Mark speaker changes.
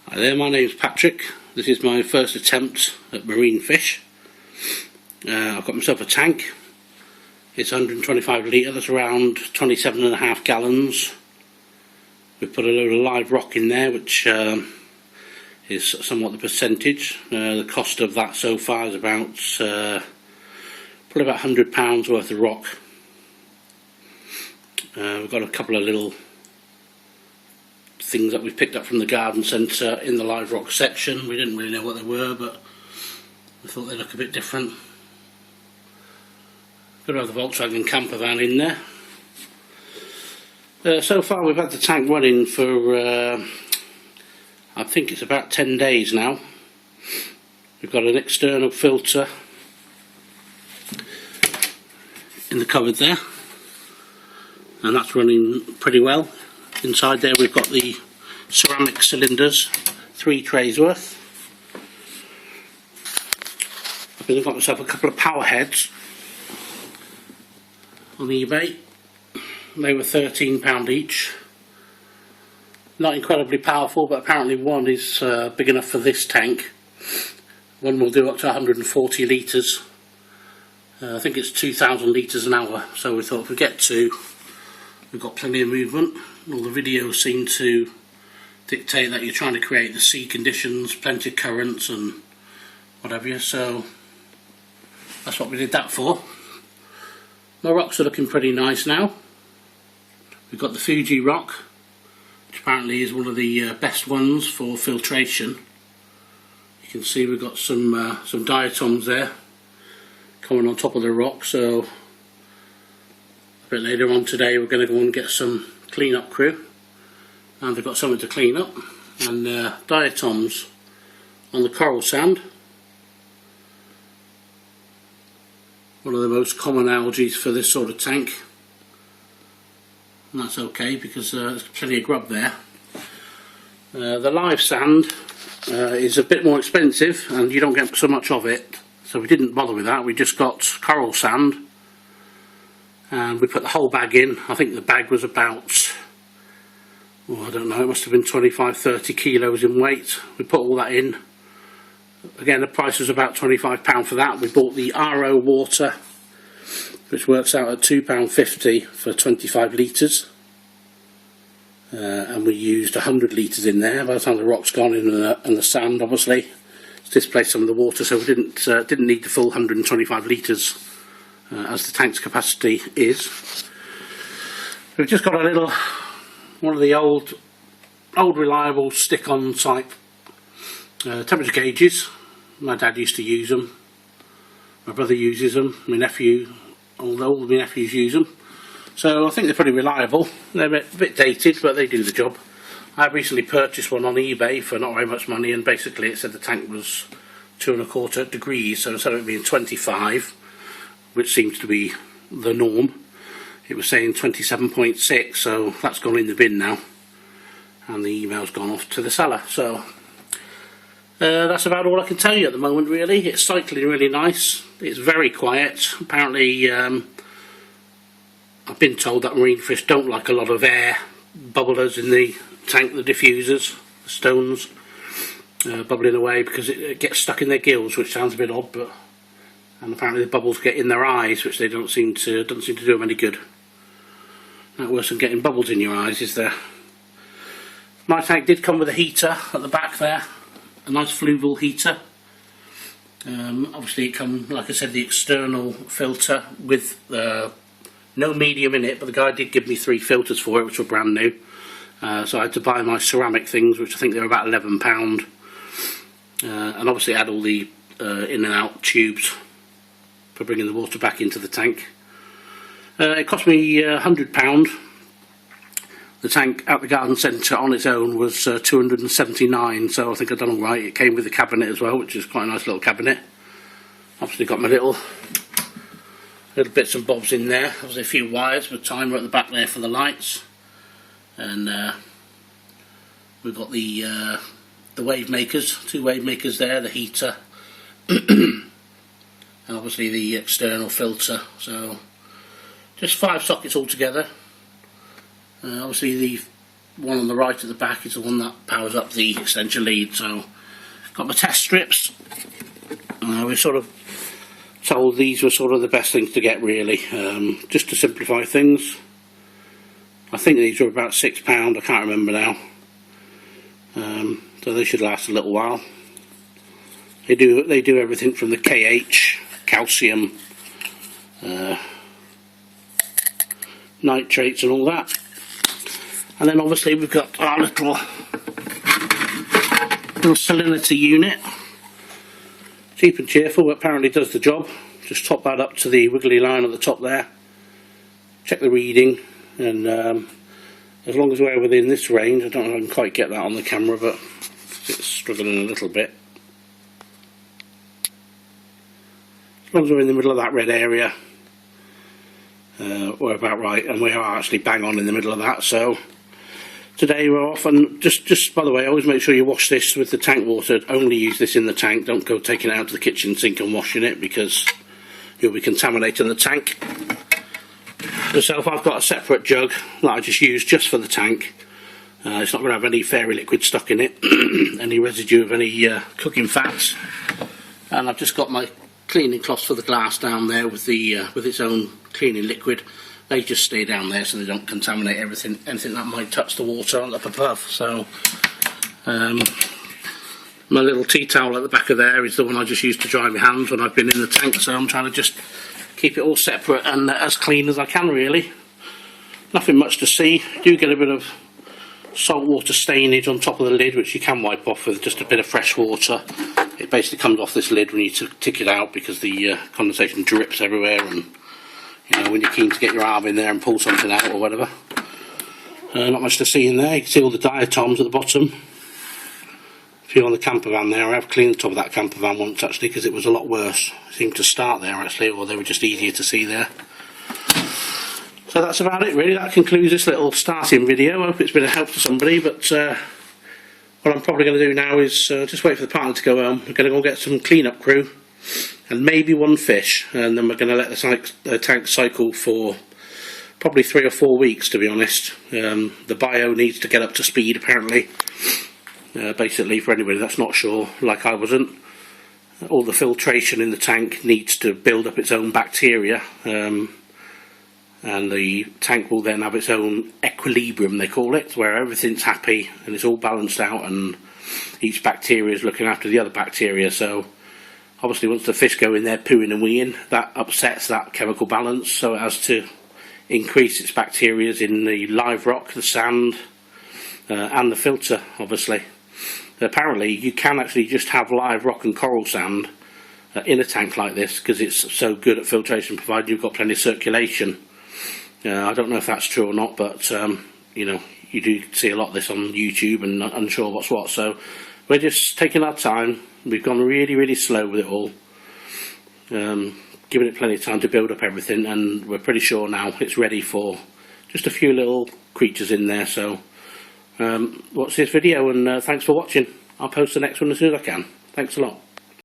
Speaker 1: Hi there, my name's Patrick. This is my first attempt at marine fish. I've got myself a tank. It's 125 litre, that's around 27.5 gallons. We put a load of live rock in there, which is somewhat the percentage. The cost of that so far is about probably about £100 worth of rock. We've got a couple of little things that we've picked up from the garden centre in the live rock section. We didn't really know what they were, but we thought they look a bit different. Got to have the Volkswagen camper van in there. So far we've had the tank running for I think it's about 10 days now. We've got an external filter in the cupboard there, and that's running pretty well. Inside there we've got the ceramic cylinders, 3 trays worth. I've got myself a couple of power heads on eBay. They were £13 each. Not incredibly powerful, but apparently one is big enough for this tank. One will do up to 140 litres. I think it's 2,000 litres an hour, so we thought if we get 2, we've got plenty of movement. All the videos seem to dictate that you're trying to create the sea conditions, plenty of currents and whatever, so that's what we did that for. My rocks are looking pretty nice now. We've got the Fuji rock, which apparently is one of the best ones for filtration. You can see we've got some diatoms there coming on top of the rock, so a bit later on today we're going to go and get some clean-up crew, and they've got something to clean up. And diatoms on the coral sand, one of the most common algae for this sort of tank, and that's okay because there's plenty of grub there. The live sand is a bit more expensive and you don't get so much of it, so we didn't bother with that. We just got coral sand and we put the whole bag in. I think the bag was about, I don't know, it must have been 25-30 kilos in weight. We put all that in. Again, the price was about £25 for that. We bought the RO water, which works out at £2.50 for 25 litres. And we used 100 litres in there. By the time the rock's gone in and the sand, obviously, it's displaced some of the water, so we didn't need the full 125 litres as the tank's capacity is. We've just got a little, one of the old reliable stick-on type temperature gauges. My dad used to use them, my brother uses them, my nephew, all my nephews use them. So I think they're pretty reliable. They're a bit dated, but they do the job. I recently purchased one on eBay for not very much money, and basically it said the tank was 2¼ degrees, so instead of it being 25, which seems to be the norm, it was saying 27.6, so that's gone in the bin now, and the email's gone off to the seller. So that's about all I can tell you at the moment, really. It's cycling really nice. It's very quiet. Apparently I've been told that marine fish don't like a lot of air bubblers in the tank, the diffusers, the stones bubbling away, because it gets stuck in their gills, which sounds a bit odd, but and apparently the bubbles get in their eyes, which they doesn't seem to do them any good. Not worse than getting bubbles in your eyes, is there? My tank did come with a heater at the back there, a nice fluval heater. Obviously it comes, like I said, the external filter with no medium in it, but the guy did give me 3 filters for it, which were brand new. So I had to buy my ceramic things, which I think they were about £11. And obviously it had all the in and out tubes for bringing the water back into the tank. It cost me £100. The tank at the garden centre on its own was £279, so I think I've done all right. It came with a cabinet as well, which is quite a nice little cabinet. Obviously got my little bits and bobs in there. Obviously a few wires with timer at the back there for the lights, and we've got the wave makers, 2 wave makers there, the heater, and obviously the external filter. So just 5 sockets altogether. Obviously the one on the right at the back is the one that powers up the extension lead. So got my test strips. We're sort of told these were sort of the best things to get, really, just to simplify things. I think these were about £6, I can't remember now. So they should last a little while. They do everything from the KH, calcium, nitrates and all that. And then obviously we've got our little salinity unit. Cheap and cheerful, but apparently does the job. Just top that up to the wiggly line at the top there. Check the reading, and as long as we're within this range, I don't know if I can quite get that on the camera, but it's struggling a little bit. As long as we're in the middle of that red area, we're about right, and we are actually bang on in the middle of that. So today we're off, and just by the way, always make sure you wash this with the tank water. Only use this in the tank, don't go taking it out to the kitchen sink and washing it, because you'll be contaminating the tank. Myself, I've got a separate jug that I just use just for the tank. It's not going to have any fairy liquid stuck in it, any residue of any cooking fats. And I've just got my cleaning cloths for the glass down there with the with its own cleaning liquid. They just stay down there so they don't contaminate anything that might touch the water up above. So my little tea towel at the back of there is the one I just use to dry my hands when I've been in the tank. So I'm trying to just keep it all separate and as clean as I can, really. Nothing much to see. Do get a bit of saltwater stainage on top of the lid, which you can wipe off with just a bit of fresh water. It basically comes off this lid when you tick it out, because the condensation drips everywhere, and you know, when you're keen to get your arm in there and pull something out or whatever. Not much to see in there. You can see all the diatoms at the bottom. If you're on the camper van there, I have cleaned the top of that camper van once actually, because it was a lot worse. It seemed to start there actually, or they were just easier to see there. So that's about it really. That concludes this little starting video. I hope it's been a help to somebody, but what I'm probably going to do now is just wait for the partner to go home. We're going to go get some clean-up crew and maybe one fish, and then we're going to let the tank cycle for probably 3 or 4 weeks, to be honest. The bio needs to get up to speed apparently. Basically, for anybody that's not sure, like I wasn't, all the filtration in the tank needs to build up its own bacteria, and the tank will then have its own equilibrium, they call it, where everything's happy and it's all balanced out and each bacteria is looking after the other bacteria. So obviously once the fish go in there pooing and weeing, that upsets that chemical balance, so it has to increase its bacteria in the live rock, the sand, and the filter obviously. Apparently you can actually just have live rock and coral sand in a tank like this, because it's so good at filtration, provided you've got plenty of circulation. I don't know if that's true or not, but you know, you do see a lot of this on YouTube and unsure what's what. So we're just taking our time. We've gone really slow with it all, giving it plenty of time to build up everything, and we're pretty sure now it's ready for just a few little creatures in there. So watch this video, and thanks for watching. I'll post the next one as soon as I can. Thanks a lot.